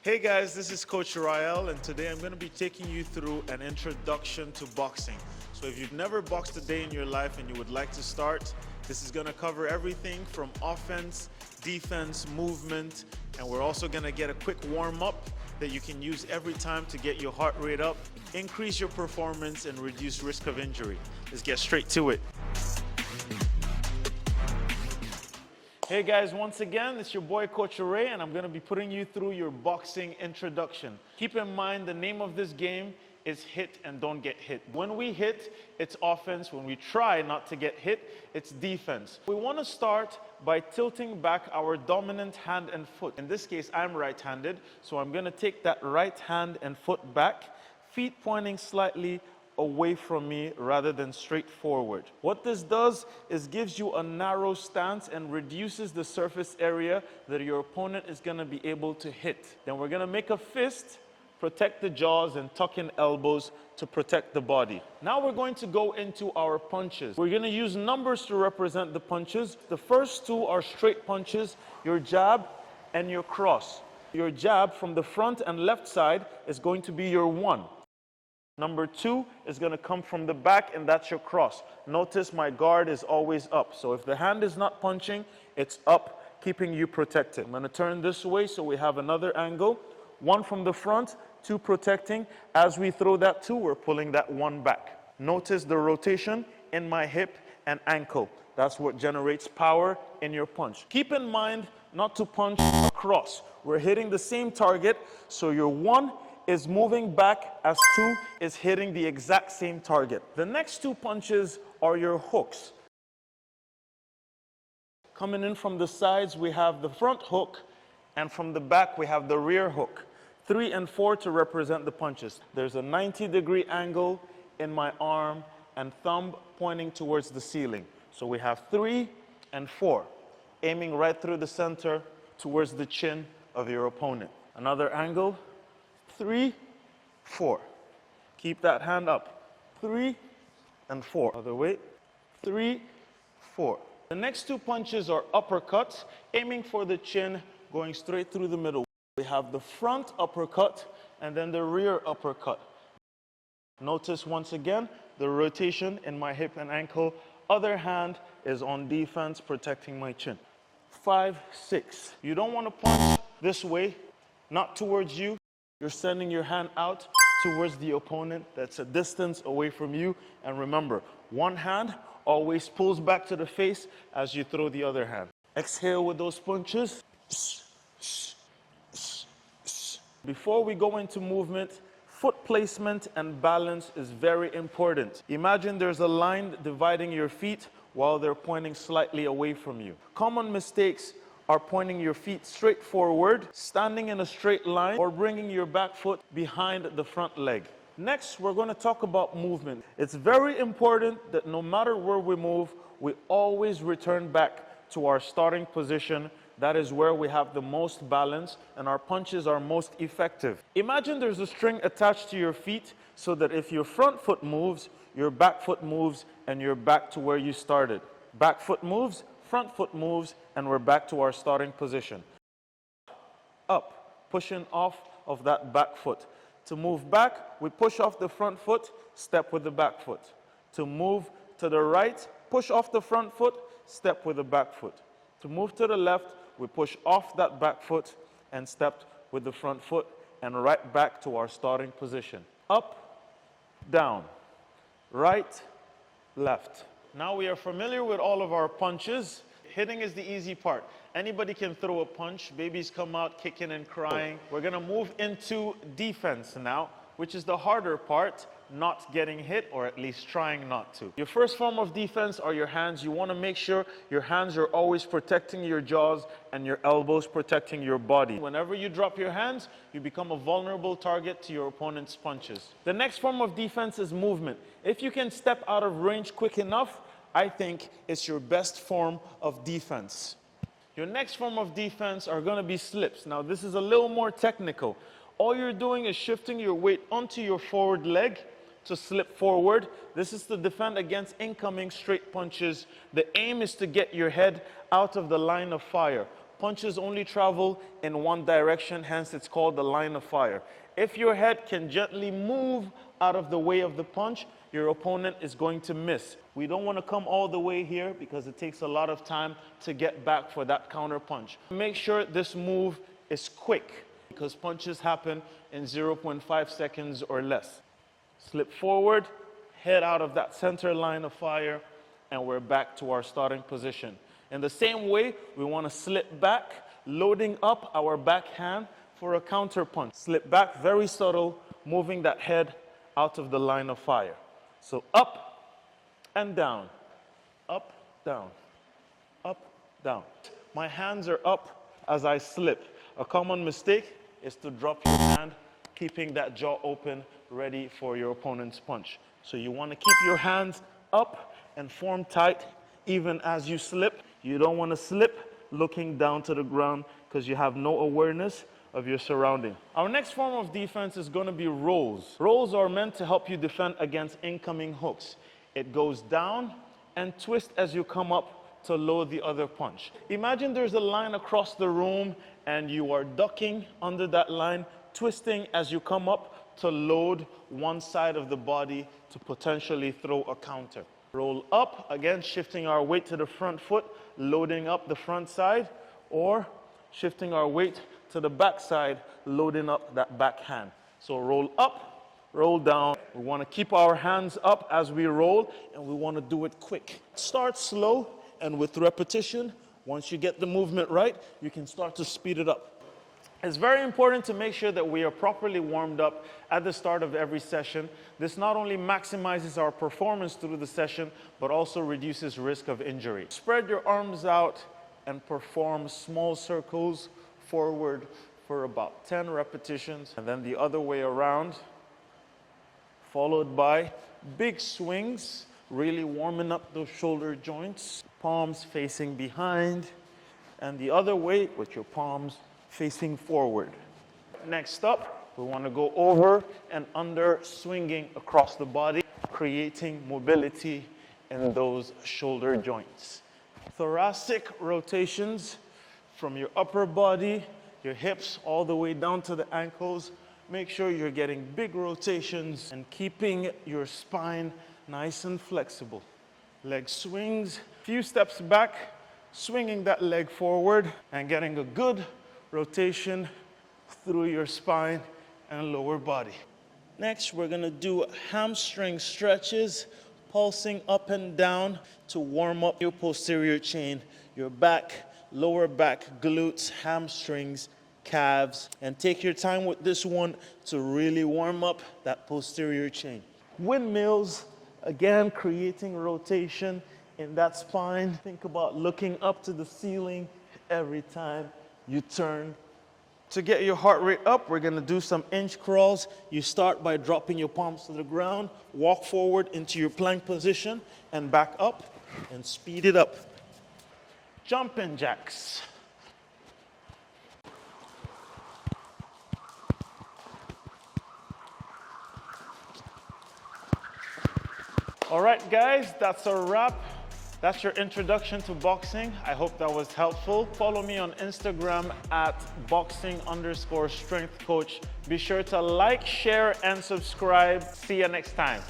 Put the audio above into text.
Hey guys, this is Coach Rael, and today I'm going to be taking you through an introduction to boxing. So if you've never boxed a day in your life and you would like to start, this is going to cover everything from offense, defense, movement, and we're also going to get a quick warm-up that you can use every time to get your heart rate up, increase your performance, and reduce risk of injury. Let's get straight to it. Hey guys, once again, it's your boy Coach Ray, and I'm going to be putting you through your boxing introduction. Keep in mind the name of this game is hit and don't get hit. When we hit, it's offense. When we try not to get hit, it's defense. We want to start by tilting back our dominant hand and foot. In this case, I'm right-handed, so I'm going to take that right hand and foot back, feet pointing slightly away from me rather than straight forward. What this does is gives you a narrow stance and reduces the surface area that your opponent is going to be able to hit. Then we're going to make a fist, protect the jaws, and tuck in elbows to protect the body. Now we're going to go into our punches. We're going to use numbers to represent the punches. The first two are straight punches, your jab and your cross. Your jab from the front and left side is going to be your 1. Number 2 is going to come from the back, and that's your cross. Notice my guard is always up. So if the hand is not punching, it's up, keeping you protected. I'm going to turn this way so we have another angle. 1 from the front, 2 protecting. As we throw that 2, we're pulling that 1 back. Notice the rotation in my hip and ankle. That's what generates power in your punch. Keep in mind not to punch across. We're hitting the same target, so your 1 is moving back as 2 is hitting the exact same target. The next 2 punches are your hooks. Coming in from the sides, we have the front hook, and from the back, we have the rear hook. 3 and 4 to represent the punches. There's a 90-degree angle in my arm and thumb pointing towards the ceiling. So we have 3 and 4, aiming right through the center towards the chin of your opponent. Another angle. 3, 4. Keep that hand up. 3 and 4. Other way. 3, 4. The next 2 punches are uppercuts, aiming for the chin, going straight through the middle. We have the front uppercut and then the rear uppercut. Notice once again the rotation in my hip and ankle. Other hand is on defense, protecting my chin. 5, 6. You don't want to punch this way, not towards you. You're sending your hand out towards the opponent that's a distance away from you. And remember, one hand always pulls back to the face as you throw the other hand. Exhale with those punches. Before we go into movement, foot placement and balance is very important. Imagine there's a line dividing your feet while they're pointing slightly away from you. Common mistakes are pointing your feet straight forward, standing in a straight line, or bringing your back foot behind the front leg. Next, we're going to talk about movement. It's very important that no matter where we move, we always return back to our starting position. That is where we have the most balance and our punches are most effective. Imagine there's a string attached to your feet so that if your front foot moves, your back foot moves, and you're back to where you started. Back foot moves, front foot moves, and we're back to our starting position. Up, pushing off of that back foot. To move back, we push off the front foot, step with the back foot. To move to the right, push off the front foot, step with the back foot. To move to the left, we push off that back foot and step with the front foot and right back to our starting position. Up, down, right, left. Now we are familiar with all of our punches. Hitting is the easy part. Anybody can throw a punch. Babies come out kicking and crying. We're going to move into defense now, which is the harder part, not getting hit, or at least trying not to. Your first form of defense are your hands. You want to make sure your hands are always protecting your jaws and your elbows protecting your body. Whenever you drop your hands, you become a vulnerable target to your opponent's punches. The next form of defense is movement. If you can step out of range quick enough, I think it's your best form of defense. Your next form of defense are going to be slips. Now, this is a little more technical. All you're doing is shifting your weight onto your forward leg to slip forward. This is to defend against incoming straight punches. The aim is to get your head out of the line of fire. Punches only travel in one direction, hence it's called the line of fire. If your head can gently move out of the way of the punch, your opponent is going to miss. We don't want to come all the way here because it takes a lot of time to get back for that counter punch. Make sure this move is quick because punches happen in 0.5 seconds or less. Slip forward, head out of that center line of fire, and we're back to our starting position. In the same way, we want to slip back, loading up our backhand for a counter punch. Slip back, very subtle, moving that head out of the line of fire. So up and down, up, down, up, down. My hands are up as I slip. A common mistake is to drop your hand, keeping that jaw open, ready for your opponent's punch. So you want to keep your hands up and form tight even as you slip. You don't want to slip looking down to the ground because you have no awareness of your surrounding. Our next form of defense is going to be rolls. Rolls are meant to help you defend against incoming hooks. It goes down and twist as you come up to load the other punch. Imagine there's a line across the room and you are ducking under that line, twisting as you come up to load one side of the body to potentially throw a counter. Roll up, again shifting our weight to the front foot, loading up the front side, or shifting our weight to the back side, loading up that backhand. So roll up, roll down. We want to keep our hands up as we roll, and we want to do it quick. Start slow, and with repetition, once you get the movement right, you can start to speed it up. It's very important to make sure that we are properly warmed up at the start of every session. This not only maximizes our performance through the session, but also reduces risk of injury. Spread your arms out and perform small circles forward for about 10 repetitions, and then the other way around, followed by big swings, really warming up those shoulder joints, palms facing behind, and the other way with your palms facing forward. Next up, we want to go over and under, swinging across the body, creating mobility in those shoulder joints. Thoracic rotations from your upper body, your hips, all the way down to the ankles. Make sure you're getting big rotations and keeping your spine nice and flexible. Leg swings, few steps back, swinging that leg forward and getting a good rotation through your spine and lower body. Next, we're going to do hamstring stretches, pulsing up and down to warm up your posterior chain, your back, lower back, glutes, hamstrings, calves, and take your time with this one to really warm up that posterior chain. Windmills, again, creating rotation in that spine. Think about looking up to the ceiling every time you turn. To get your heart rate up, we're going to do some inch crawls. You start by dropping your palms to the ground, walk forward into your plank position, and back up, and speed it up. Jumping jacks. All right, guys, that's a wrap. That's your introduction to boxing. I hope that was helpful. Follow me on Instagram at boxing_strength coach. Be sure to like, share, and subscribe. See you next time.